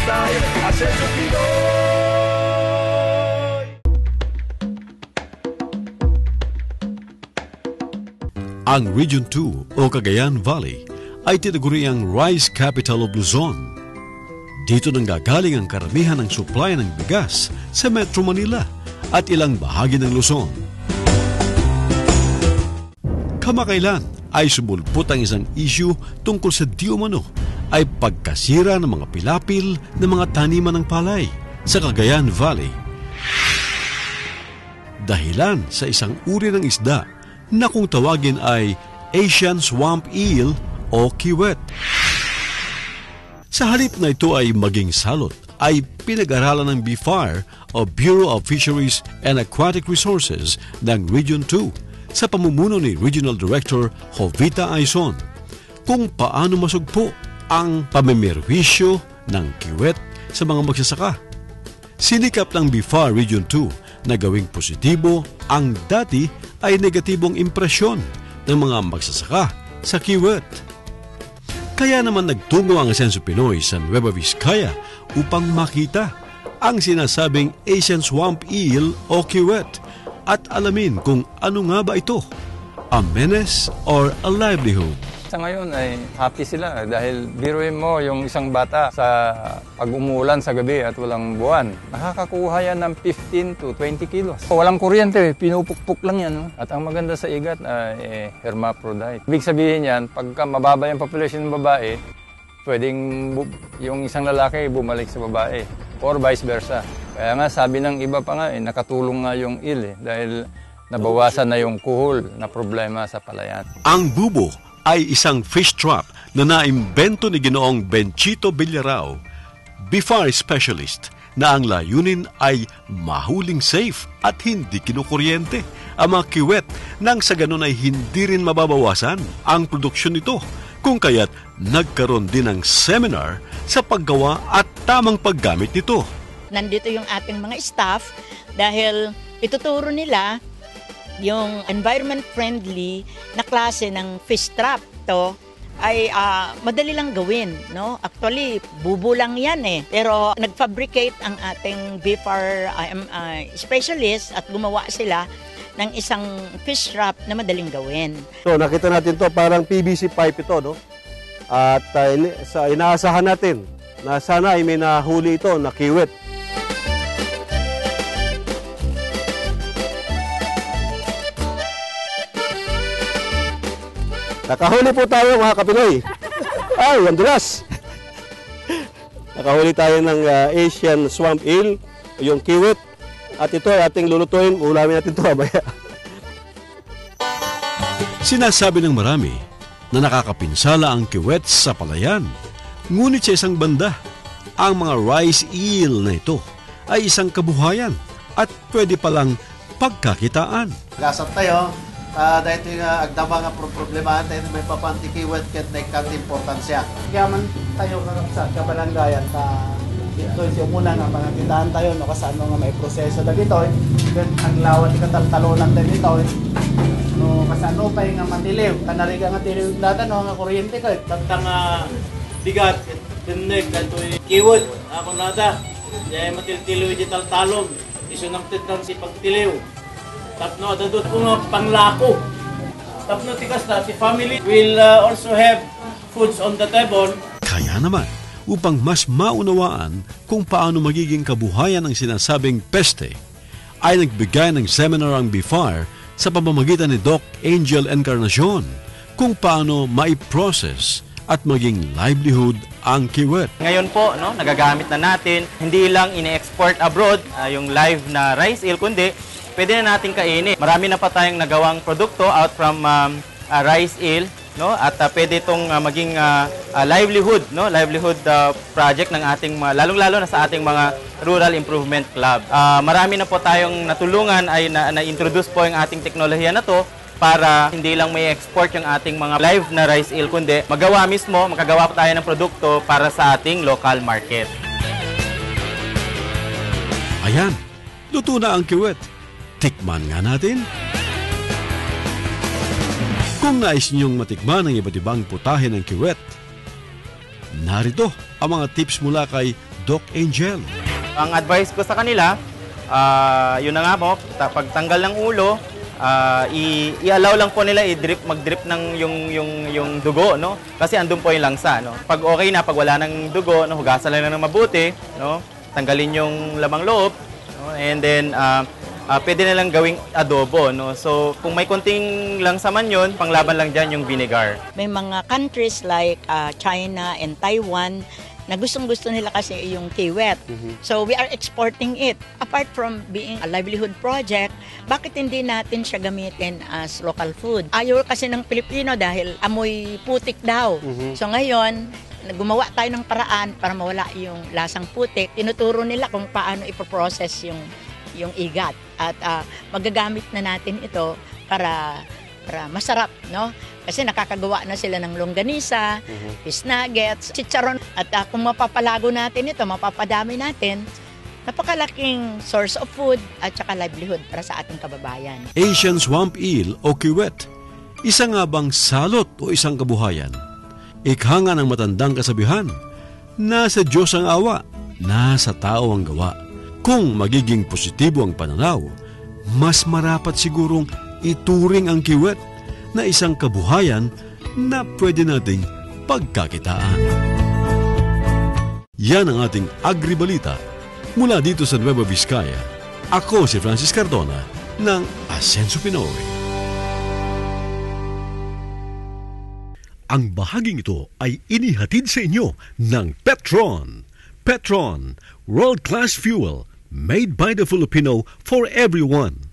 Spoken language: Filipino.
tayo, Asenso Pinoy! Ang Region 2 o Cagayan Valley ay tinaguriang Rice Capital of Luzon. Dito nang gagaling ang karamihan ng supply ng bigas sa Metro Manila at ilang bahagi ng Luzon. Kamakailan ay sumulpot ang isang issue tungkol sa di umano ay pagkasira ng mga pilapil ng mga taniman ng palay sa Cagayan Valley. Dahilan sa isang uri ng isda na kung tawagin ay Asian Swamp Eel o kiwet. Sa halip na ito ay maging salot, ay pinag-aralan ng BFAR o Bureau of Fisheries and Aquatic Resources ng Region 2 sa pamumuno ni Regional Director Jovita Aizon kung paano masugpo ang pamimirwisyo ng kiwet sa mga magsasaka. Sinikap ng BFAR Region 2 na gawing positibo ang dati ay negatibong impresyon ng mga magsasaka sa kiwet. Kaya naman nagtungo ang Asenso Pinoy sa Nueva Vizcaya upang makita ang sinasabing Asian Swamp Eel o kiwet at alamin kung ano nga ba ito, a menace or a livelihood. Sa ngayon ay happy sila dahil biruin mo yung isang bata sa pag-umulan sa gabi at walang buwan. Nakakakuha yan ng 15 to 20 kilos. Walang kuryente, pinupukpuk lang yan. No? At ang maganda sa igat ay hermaphrodite. Ibig sabihin yan, pagka mababa yung population ng babae, pwedeng yung isang lalaki bumalik sa babae or vice versa. Kaya nga sabi ng iba pa nga, nakatulong nga yung eel dahil nabawasan na yung kuhol na problema sa palayan. Ang bubo ay isang fish trap na naimbento ni Ginoong Benchito Villarao, BFAR specialist, na ang layunin ay mahuling safe at hindi kinukuryente ang mga kiwet nang sa ganun ay hindi rin mababawasan ang produksyon nito, kung kaya't nagkaroon din ng seminar sa paggawa at tamang paggamit nito. Nandito yung ating mga staff dahil ituturo nila yung environment-friendly na klase ng fish trap. To ay madali lang gawin, no? Actually, bubo lang yan eh. Pero nag-fabricate ang ating BFAR specialist at gumawa sila ng isang fish trap na madaling gawin. So, nakita natin to parang PVC pipe ito, no? At inaasahan natin na sana ay may nahuli ito na kiwet. Nakahuli po tayo mga Kapinoy. Ay, ang dulas. Nakahuli tayo ng Asian Swamp Eel, yung kiwet. At ito ay ating lulutuin. Ulamin natin ito mamaya. Sinasabi ng marami na nakakapinsala ang kiwet sa palayan. Ngunit sa isang banda, ang mga rice eel na ito ay isang kabuhayan at pwede palang pagkakitaan. Gasap tayo. Dahil ito yung agdama nga problema tayo may papantikiwet ket nagkant importansya. Kaya man tayo sa kabalangayan ito yung muna nga pangakitaan tayo no kasano nga may proseso dagito then ang lawat ikataltalunan din ito no kasano pa nga matiliw kanariga nga tiliw data no nga kuryente ka tantang bigat tinek kanto kiwet ako nada dahil matiltiliw di taltalon iso nang titan si pagtiliw. Tapno, dadot ko nga panglako. Tapno, tikas na, si family will also have foods on the table. Kaya naman, upang mas maunawaan kung paano magiging kabuhayan ang sinasabing peste, ay nagbigay ng seminar ang BFAR sa pamamagitan ni Doc Angel Encarnacion kung paano maiprocess at maging livelihood ang kiwet. Ngayon po, no, nagagamit na natin, hindi lang ine-export abroad yung live na rice eel, kundi pwede na natin kainin. Marami na pa tayong nagawang produkto out from rice eel, no? At pwede itong maging livelihood, no? Livelihood project ng ating lalong-lalo na sa ating mga rural improvement club. Marami na po tayong natulungan ay na-introduce po yung ating teknolohiya na to para hindi lang may export yung ating mga live na rice eel, kundi magawa mismo, makagawa po tayo ng produkto para sa ating local market. Ayan, luto na ang kiwet. Tikman nga natin. Kung nais niyong matikman ang iba't ibang putahe ng kiwet, narito ang mga tips mula kay Doc Angel. Ang advice ko sa kanila, yun na nga po, pagtanggal ng ulo, i-allow lang po nila mag-drip ng yung dugo, no? Kasi andun po yung langsa, no? Pag okay na, pag wala ng dugo, no, hugasan lang ng mabuti, no? Tanggalin yung lamang loob, no? And then pwede na lang gawing adobo, no? So kung may konting langsa man yun, panglaban lang dyan yung vinegar. May mga countries like China and Taiwan na gustong-gusto nila kasi yung kiwet. So we are exporting it. Apart from being a livelihood project, bakit hindi natin siya gamitin as local food? Ayaw kasi ng Pilipino dahil amoy putik daw. So ngayon, gumawa tayo ng paraan para mawala yung lasang putik. Tinuturo nila kung paano ipoprocess yung igat. At magagamit na natin ito para masarap, no? Kasi nakakagawa na sila ng longganisa, fish nuggets, chicharon. At kung mapapalago natin ito, mapapadami natin, napakalaking source of food at saka livelihood para sa ating kababayan. Asian swamp eel o kiwet. Isa nga bang salot o isang kabuhayan? Ikha nga ng matandang kasabihan, nasa Diyos ang awa, nasa tao ang gawa. Kung magiging positibo ang pananaw, mas marapat sigurong ituring ang kiwet na isang kabuhayan na pwede nating pagkakitaan. Yan ang ating Agribalita mula dito sa Nueva Vizcaya. Ako si Francis Cardona ng Asenso Pinoy. Ang bahaging ito ay inihatid sa inyo ng Petron. Petron, world-class fuel made by the Filipino for everyone.